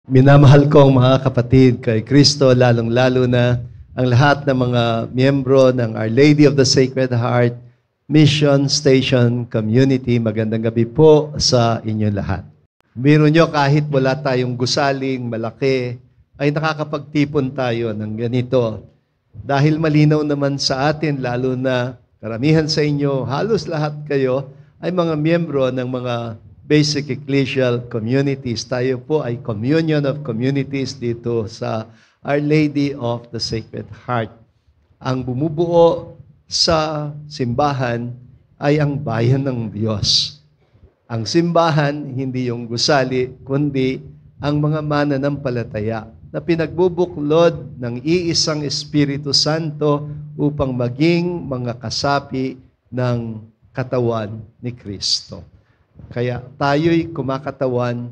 Minamahal kong mga kapatid kay Kristo, lalong-lalo na ang lahat ng mga miyembro ng Our Lady of the Sacred Heart Mission Station Community. Magandang gabi po sa inyo lahat. Biro nyo, kahit wala tayong gusaling malaki, ay nakakapagtipon tayo ng ganito. Dahil malinaw naman sa atin, lalo na karamihan sa inyo, halos lahat kayo, ay mga miyembro ng mga basic ecclesial communities. Tayo po ay communion of communities dito sa Our Lady of the Sacred Heart. Ang bumubuo sa simbahan ay ang bayan ng Diyos. Ang simbahan, hindi yung gusali, kundi ang mga mananampalataya na pinagbubuklod ng iisang Espiritu Santo upang maging mga kasapi ng katawan ni Kristo. Kaya tayo'y kumakatawan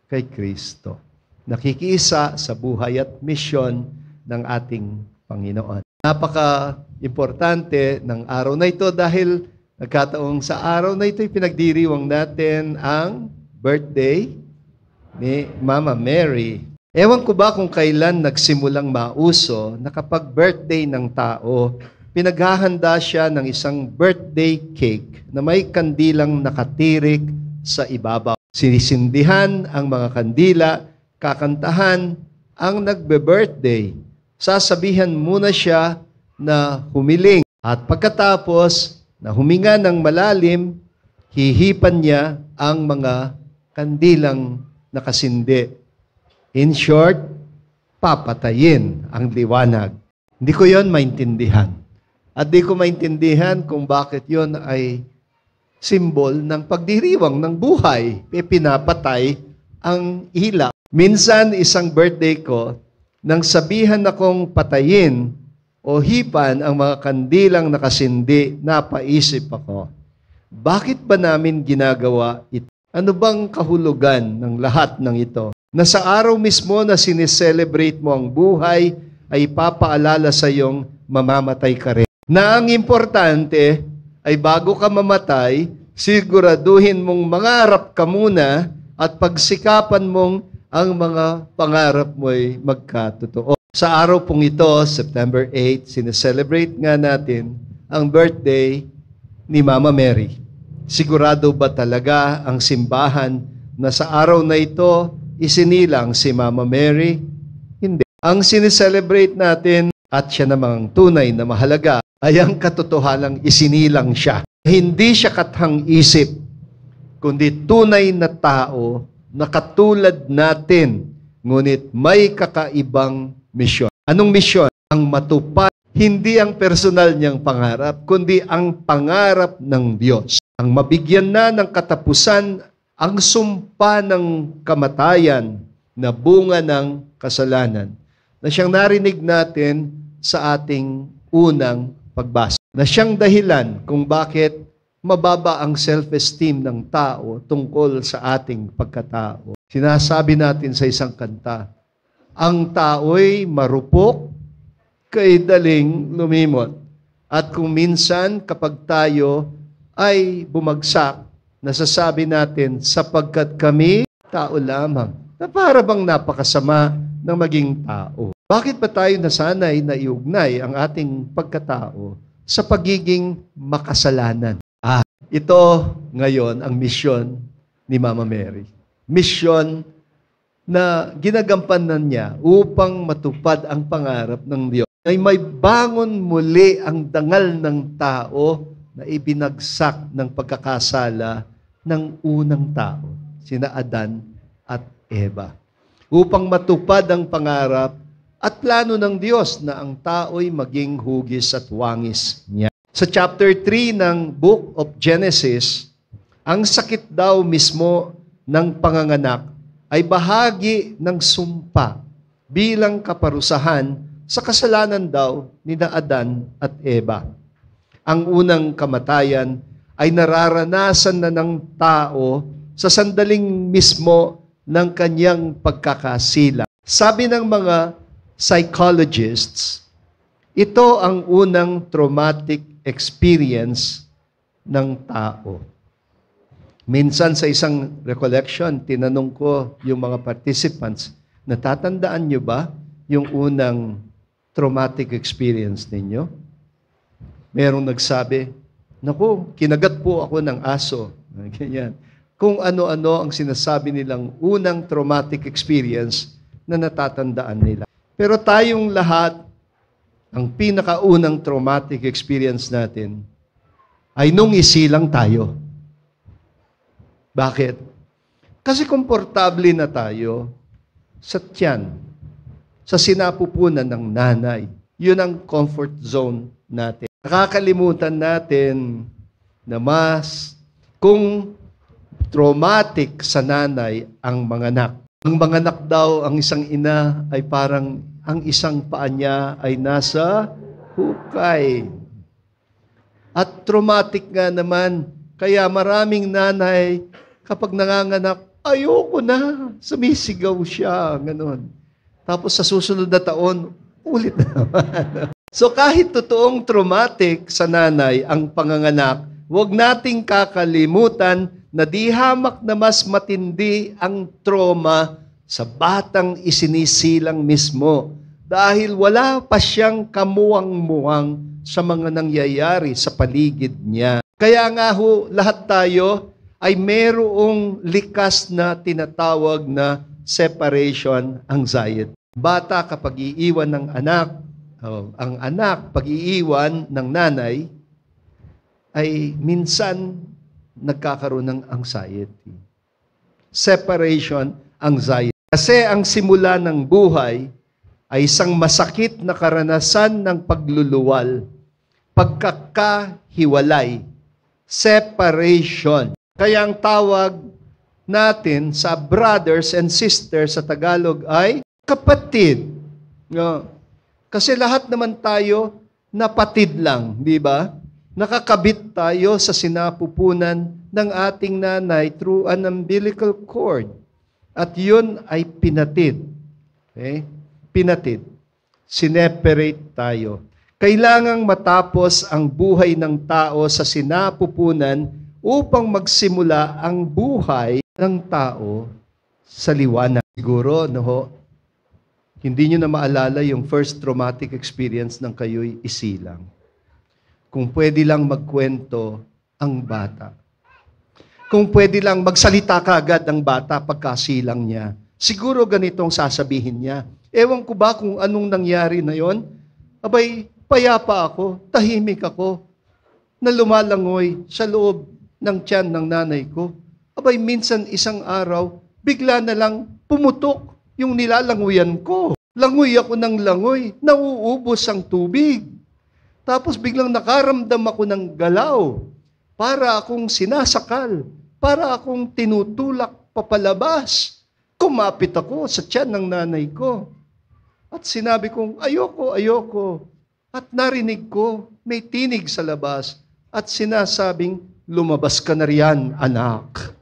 kay Kristo. Nakikiisa sa buhay at misyon ng ating Panginoon. Napaka-importante ng araw na ito dahil nagkataong sa araw na ito'y pinagdiriwang natin ang birthday ni Mama Mary. Ewan ko ba kung kailan nagsimulang mauso na kapag birthday ng tao, pinaghahanda siya ng isang birthday cake na may kandilang nakatirik sa ibabaw. Sinisindihan ang mga kandila, kakantahan ang nagbe-birthday. Sasabihan muna siya na humiling. At pagkatapos na huminga ng malalim, hihipan niya ang mga kandilang nakasindi. In short, papatayin ang liwanag. Hindi ko yon maintindihan. At di ko maintindihan kung bakit yon ay simbol ng pagdiriwang ng buhay. Pinapatay ang ilaw. Minsan, isang birthday ko, nang sabihan akong patayin o hipan ang mga kandilang nakasindi, napaisip ako, bakit ba namin ginagawa ito? Ano bang kahulugan ng lahat ng ito? Na sa araw mismo na sineselebrate mo ang buhay, ay papaalala sa iyong mamamatay ka rin. Na ang importante ay bago ka mamatay, siguraduhin mong mangarap ka muna at pagsikapan mong ang mga pangarap mo ay magkatotoo. Sa araw pong ito, September 8, sineselebrate nga natin ang birthday ni Mama Mary. Sigurado ba talaga ang simbahan na sa araw na ito, isinilang si Mama Mary? Hindi. Ang sineselebrate natin at siya namang tunay na mahalaga ay ang katotohanang isinilang siya. Hindi siya kathang isip, kundi tunay na tao na katulad natin, ngunit may kakaibang misyon. Anong misyon? Ang matupad, hindi ang personal niyang pangarap, kundi ang pangarap ng Diyos. Ang mabigyan na ng katapusan, ang sumpa ng kamatayan na bunga ng kasalanan, na siyang narinig natin sa ating unang pagbasa. Na siyang dahilan kung bakit mababa ang self-esteem ng tao tungkol sa ating pagkatao. Sinasabi natin sa isang kanta, ang tao'y marupok, kay daling lumimot. At kung minsan kapag tayo ay bumagsak, nasasabi natin, sapagkat kami tao lamang, na para bang napakasama ng maging tao. Bakit ba tayo nasanay na iugnay ang ating pagkatao sa pagiging makasalanan? Ito ngayon ang misyon ni Mama Mary. Misyon na ginagampanan niya upang matupad ang pangarap ng Diyos. Ay may bangon muli ang dangal ng tao na ibinagsak ng pagkakasala ng unang tao, sina Adan at Eva. Upang matupad ang pangarap at plano ng Diyos na ang tao'y maging hugis at wangis niya. Sa chapter 3 ng Book of Genesis, ang sakit daw mismo ng panganganak ay bahagi ng sumpa bilang kaparusahan sa kasalanan daw ni Adan at Eva. Ang unang kamatayan ay nararanasan na ng tao sa sandaling mismo ng kanyang pagkakasila. Sabi ng mga psychologists, ito ang unang traumatic experience ng tao. Minsan sa isang recollection, tinanong ko yung mga participants, Natatandaan nyo ba yung unang traumatic experience ninyo? Merong nagsabi, naku, kinagat po ako ng aso. Ganyan. Kung ano-ano ang sinasabi nilang unang traumatic experience na natatandaan nila. Pero tayong lahat, ang pinakaunang traumatic experience natin ay nung isilang tayo. Bakit? Kasi komportable na tayo sa tiyan, sa sinapupunan ng nanay. Yun ang comfort zone natin. Nakakalimutan natin na mas kung traumatic sa nanay ang manganak. Ang manganak daw, ang isang ina ay parang ang isang paa niya ay nasa hukay. At traumatic nga naman, kaya maraming nanay kapag nanganganak, ayoko na, sumisigaw siya, ganun. Tapos sa susunod na taon, ulit na naman. So kahit totoong traumatic sa nanay ang panganganak, huwag nating kakalimutan na di hamak na mas matindi ang trauma sa batang isinisilang mismo dahil wala pa siyang kamuwang-muwang sa mga nangyayari sa paligid niya. Kaya nga ho, lahat tayo ay merong likas na tinatawag na separation anxiety. Bata kapag iiwan ng anak, ang anak pag iiwan ng nanay, ay minsan nagkakaroon ng anxiety. Separation anxiety. Kasi ang simula ng buhay ay isang masakit na karanasan ng pagluluwal, pagkakahiwalay, separation. Kaya ang tawag natin sa brothers and sisters sa Tagalog ay kapatid. Kasi lahat naman tayo napatid lang, di ba? Nakakabit tayo sa sinapupunan ng ating nanay through an umbilical cord. At yun ay pinatid. Okay? Pinatid. Sineperate tayo. Kailangang matapos ang buhay ng tao sa sinapupunan upang magsimula ang buhay ng tao sa liwanag. Siguro, hindi nyo na maalala yung first traumatic experience ng kayo'y isilang. Kung pwede lang magkwento ang bata. Kung pwede lang magsalita kaagad ang bata pagkasilang niya, siguro ganitong sasabihin niya. Ewan ko ba kung anong nangyari na yon? Abay, payapa ako, tahimik ako, na lumalangoy sa loob ng tiyan ng nanay ko. Abay, minsan isang araw, bigla na lang pumutok yung nilalanguyan ko. Langoy ako ng langoy, nauubos ang tubig. Tapos biglang nakaramdam ako ng galaw. Para akong sinasakal, para akong tinutulak papalabas. Kumapit ako sa tiyan ng nanay ko. At sinabi kong, ayoko. At narinig ko, may tinig sa labas. At sinasabing, lumabas ka na riyan, anak.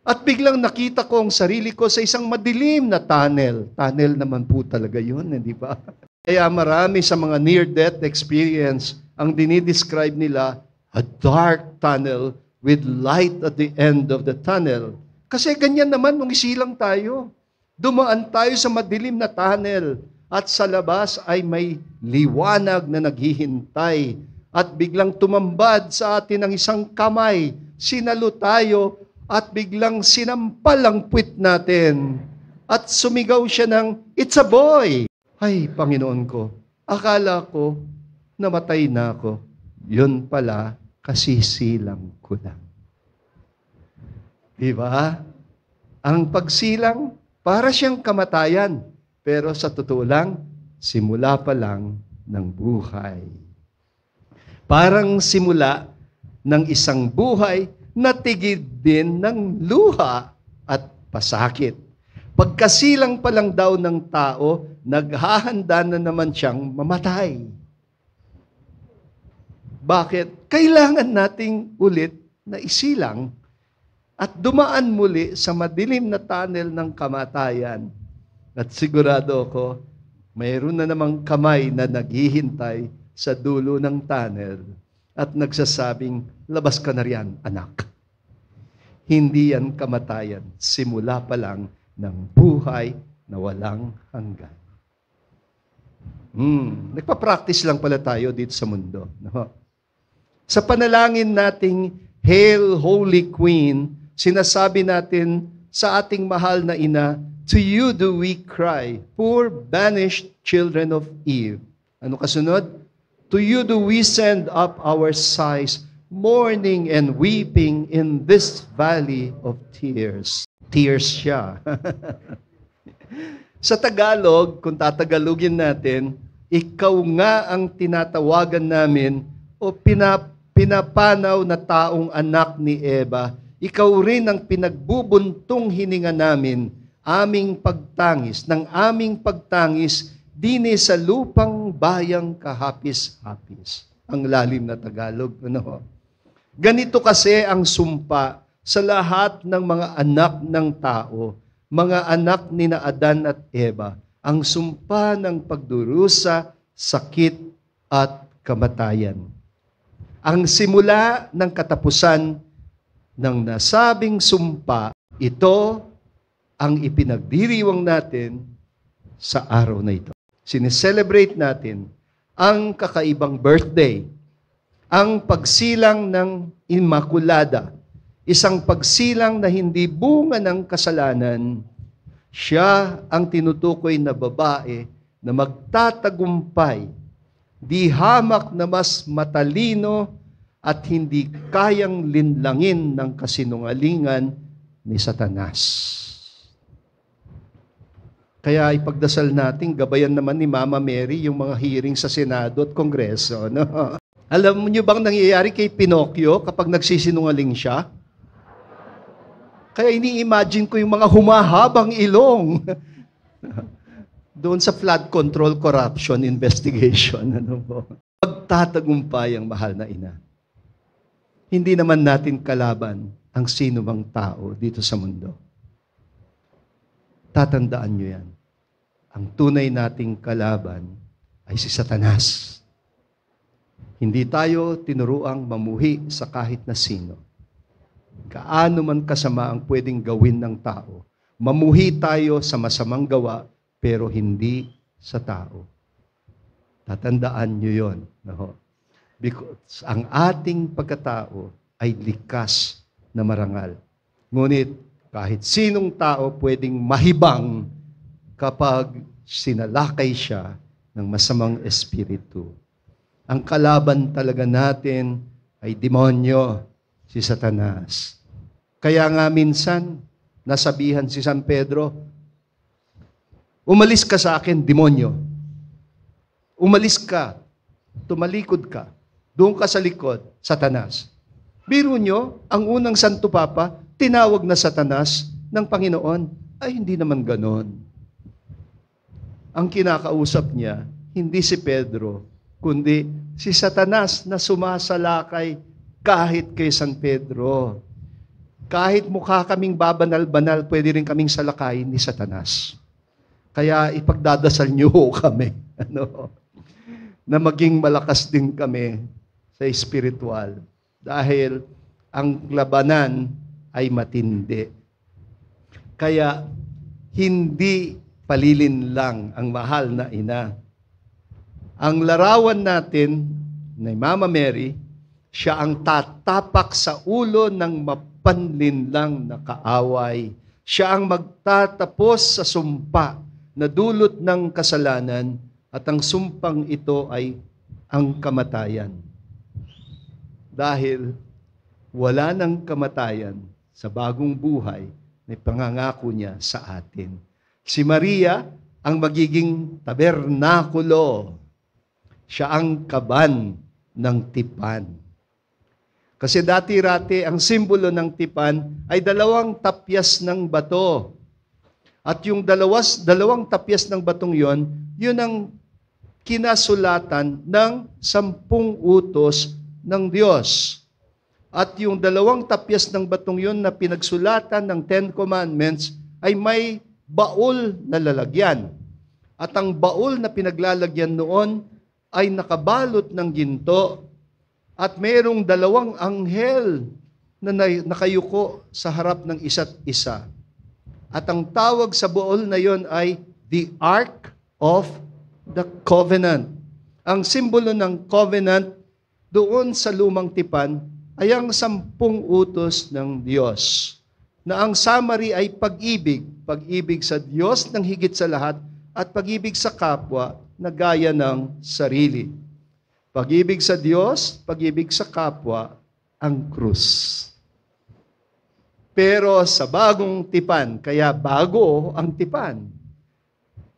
At biglang nakita ko ang sarili ko sa isang madilim na tunnel. Tunnel naman po talaga yun, hindi ba? Kaya marami sa mga near-death experience, ang dinidescribe nila, a dark tunnel with light at the end of the tunnel. Kasi ganyan naman nung isilang tayo. Dumaan tayo sa madilim na tunnel at sa labas ay may liwanag na naghihintay. At biglang tumambad sa atin ang isang kamay. Sinalo tayo at biglang sinampal ang puwit natin. At sumigaw siya ng, "It's a boy!" Ay, Panginoon ko, akala ko namatay na ako. Yun pala, kasisilang ko lang. Diba? Ang pagsilang, para siyang kamatayan. Pero sa totoo lang, simula pa lang ng buhay. Parang simula ng isang buhay na tigid din ng luha at pasakit. Pagkasilang pa lang daw ng tao, naghahanda na naman siyang mamatay. Bakit? Kailangan nating ulit na isilang at dumaan muli sa madilim na tunnel ng kamatayan. At sigurado ako, mayroon na namang kamay na naghihintay sa dulo ng tunnel at nagsasabing, labas ka na riyan, anak. Hindi yan kamatayan. Simula pa lang ng buhay na walang hanggan. Nagpa-practice lang pala tayo dito sa mundo. No? Sa panalangin nating Hail, Holy Queen, sinasabi natin sa ating mahal na ina, to you do we cry, poor banished children of Eve. Ano kasunod? To you do we send up our sighs, mourning and weeping in this valley of tears. Tears siya. Sa Tagalog, kung tatagalogin natin, ikaw nga ang tinatawagan namin o pinapanaw na taong anak ni Eva. Ikaw rin ang pinagbubuntong hininga namin, aming pagtangis, ng aming pagtangis, dini sa lupang bayang kahapis-hapis. Ang lalim na Tagalog. Ano? Ganito kasi ang sumpa sa lahat ng mga anak ng tao, mga anak ni na Adan at Eva, ang sumpa ng pagdurusa, sakit at kamatayan. Ang simula ng katapusan ng nasabing sumpa, ito ang ipinagdiriwang natin sa araw na ito. Sineselebrate natin ang kakaibang birthday, ang pagsilang ng Immaculada, isang pagsilang na hindi bunga ng kasalanan. Siya ang tinutukoy na babae na magtatagumpay, di hamak na mas matalino at hindi kayang linlangin ng kasinungalingan ni Satanas. Kaya ipagdasal natin, gabayan naman ni Mama Mary yung mga hearing sa Senado at Kongreso. No? Alam niyo bang nangyayari kay Pinocchio kapag nagsisinungaling siya? Kaya ini-imagine ko yung mga humahabang ilong doon sa flood control corruption investigation. Ano po? Pagtatagumpay ang mahal na ina. Hindi naman natin kalaban ang sino mang tao dito sa mundo. Tatandaan nyo yan. Ang tunay nating kalaban ay si Satanas. Hindi tayo tinuruang mamuhi sa kahit na sino. Kaano man kasama ang pwedeng gawin ng tao. Mamuhi tayo sa masamang gawa, pero hindi sa tao. Tatandaan nyo yun. No? Because ang ating pagkatao ay likas na marangal. Ngunit kahit sinong tao pwedeng mahibang kapag sinalakay siya ng masamang espiritu. Ang kalaban talaga natin ay demonyo, si Satanas. Kaya nga minsan, nasabihan si San Pedro, umalis ka sa akin, demonyo. Umalis ka, tumalikod ka, doon ka sa likod, Satanas. Biro nyo, ang unang Santo Papa, tinawag na Satanas ng Panginoon. Ay, hindi naman ganon. Ang kinakausap niya, hindi si Pedro, kundi si Satanas na sumasalakay kahit kay San Pedro. Kahit mukha kaming babanal-banal, pwede rin kaming salakayin ni Satanas. Kaya ipagdadasal niyo kami, na maging malakas din kami sa espiritual. Dahil ang labanan ay matindi. Kaya hindi palilin lang ang mahal na ina. Ang larawan natin ni Mama Mary, siya ang tatapak sa ulo ng mapanlinlang na kaaway. Siya ang magtatapos sa sumpa na dulot ng kasalanan at ang sumpang ito ay ang kamatayan. Dahil wala ng kamatayan sa bagong buhay na pangangako niya sa atin. Si Maria ang magiging tabernakulo. Siya ang kaban ng tipan. Kasi dati-rati, ang simbolo ng tipan ay 2 tapyas ng bato. At yung dalawang tapyas ng batong yon, yun ang kinasulatan ng 10 utos ng Diyos. At yung 2 tapyas ng batong yon na pinagsulatan ng 10 Commandments ay may baul na lalagyan. At ang baul na pinaglalagyan noon ay nakabalot ng ginto. At mayroong 2 anghel na nakayuko sa harap ng isa't isa. At ang tawag sa buol na yon ay the Ark of the Covenant. Ang simbolo ng covenant doon sa lumang tipan ay ang 10 utos ng Diyos, na ang summary ay pag-ibig, pag-ibig sa Diyos ng higit sa lahat, at pag-ibig sa kapwa na gaya ng sarili. Pag-ibig sa Diyos, pag-ibig sa kapwa, ang krus. Pero sa bagong tipan, kaya bago ang tipan.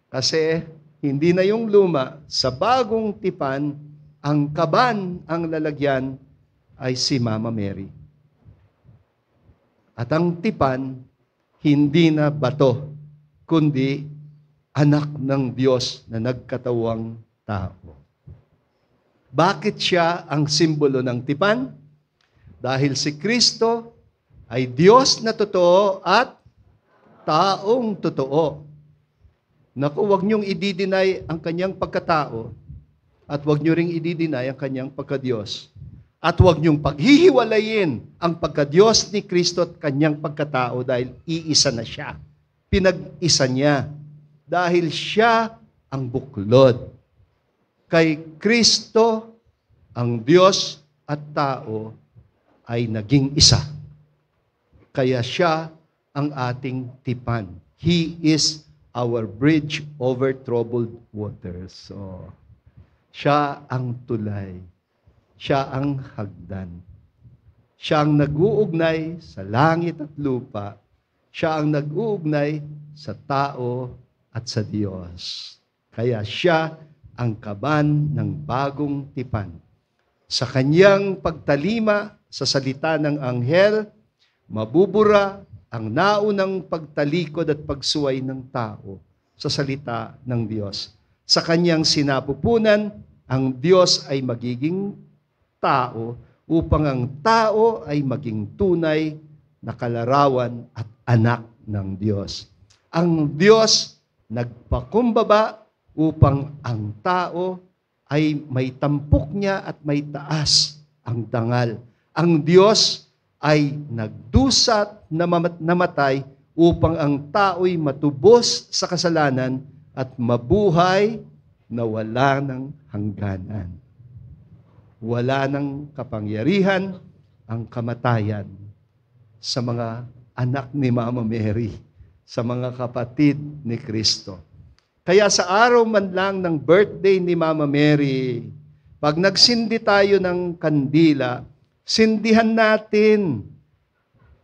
Kasi hindi na yung luma, sa bagong tipan, ang kaban, ang lalagyan, ay si Mama Mary. At ang tipan, hindi na bato, kundi anak ng Diyos na nagkatawang tao. Bakit siya ang simbolo ng tipan? Dahil si Kristo ay Diyos na totoo at taong totoo. Naku, huwag niyong i-deny ang kanyang pagkatao at huwag niyo ring i-deny ang kanyang pagkadiyos. At huwag niyong paghihiwalayin ang pagkadiyos ni Kristo at kanyang pagkatao dahil iisa na siya. Pinag-isa niya dahil siya ang buklod. Kay Kristo, ang Diyos at tao ay naging isa. Kaya siya ang ating tipan. He is our bridge over troubled waters. So, siya ang tulay. Siya ang hagdan. Siya ang nag-uugnay sa langit at lupa. Siya ang nag-uugnay sa tao at sa Diyos. Kaya siya ang kaban ng bagong tipan. Sa kanyang pagtalima sa salita ng anghel, mabubura ang naunang pagtalikod at pagsuway ng tao sa salita ng Diyos. Sa kanyang sinapupunan, ang Diyos ay magiging tao upang ang tao ay maging tunay na kalarawan at anak ng Diyos. Ang Diyos nagpakumbaba upang ang tao ay may tampok niya at may taas ang dangal. Ang Diyos ay nagdusat na namatay upang ang tao'y matubos sa kasalanan at mabuhay na wala ng hangganan. Wala ng kapangyarihan ang kamatayan sa mga anak ni Mama Mary, sa mga kapatid ni Kristo. Kaya sa araw man lang ng birthday ni Mama Mary, pag nagsindi tayo ng kandila, sindihan natin,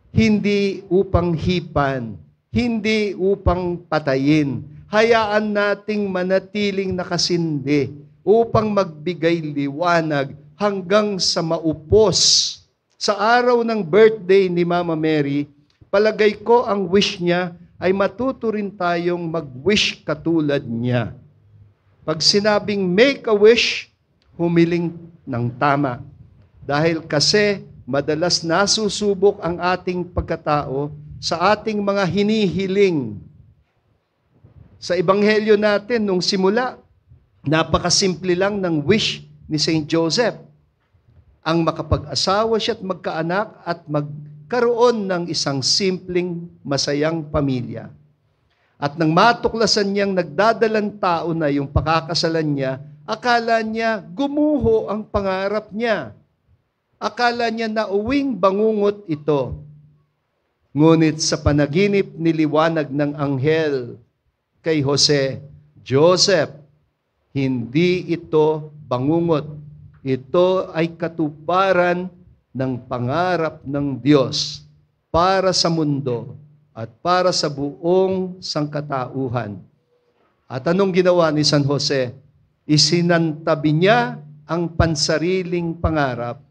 hindi upang hipan, hindi upang patayin. Hayaan nating manatiling nakasindi upang magbigay liwanag hanggang sa maupos. Sa araw ng birthday ni Mama Mary, palagay ko ang wish niya ay matuto rin tayong mag-wish katulad niya. Pag sinabing make a wish, humiling ng tama. Dahil kasi madalas nasusubok ang ating pagkatao sa ating mga hinihiling. Sa ebanghelyo natin, nung simula, napakasimple lang ng wish ni Saint Joseph. Ang makapag-asawa siya at magkaanak at magkaroon ng isang simpleng masayang pamilya. At nang matuklasan niyang nagdadalang tao na yung pakakasalan niya, akala niya gumuho ang pangarap niya. Akala niya na uwing bangungot ito. Ngunit sa panaginip niliwanag ng anghel kay Jose, Joseph, hindi ito bangungot. Ito ay katuparan ng pangarap ng Diyos para sa mundo at para sa buong sangkatauhan. At anong ginawa ni San Jose? Isinantabi niya ang pansariling pangarap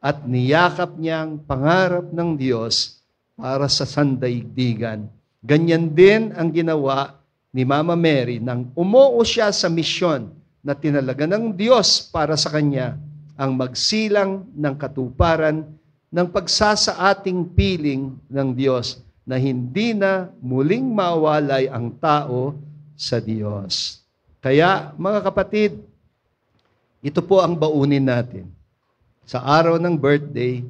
at niyakap niya ang pangarap ng Diyos para sa sandaigdigan. Ganyan din ang ginawa ni Mama Mary nang umuo siya sa misyon na tinalaga ng Diyos para sa kanya ang magsilang ng katuparan ng pagsasaating piling ng Diyos na hindi na muling mawalay ang tao sa Diyos. Kaya, mga kapatid, ito po ang baunin natin sa araw ng birthday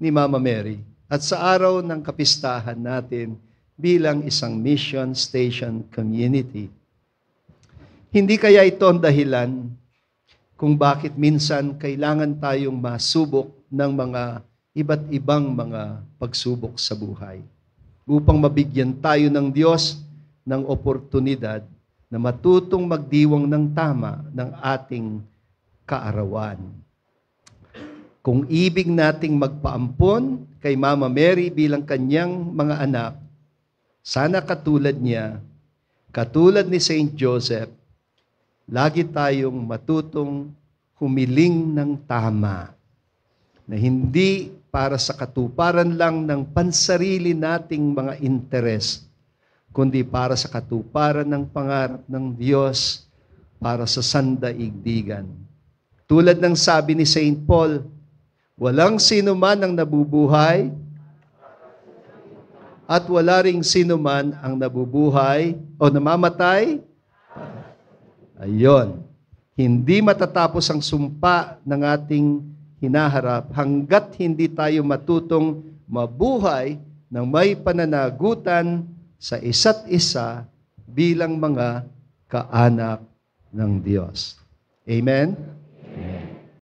ni Mama Mary at sa araw ng kapistahan natin bilang isang mission station community. Hindi kaya ito ang dahilan kung bakit minsan kailangan tayong masubok ng mga iba't ibang mga pagsubok sa buhay upang mabigyan tayo ng Diyos ng oportunidad na matutong magdiwang ng tama ng ating kaarawan. Kung ibig nating magpaampon kay Mama Mary bilang kanyang mga anak, sana katulad niya, katulad ni Saint Joseph, lagi tayong matutong humiling ng tama, na hindi para sa katuparan lang ng pansarili nating mga interes, kundi para sa katuparan ng pangarap ng Diyos para sa sandaigdigan. Tulad ng sabi ni Saint Paul, walang sino man ang nabubuhay at wala ring sino man ang nabubuhay o namamatay. Ayon, hindi matatapos ang sumpa ng ating hinaharap hanggat hindi tayo matutong mabuhay ng may pananagutan sa isa't isa bilang mga kaanak ng Diyos. Amen?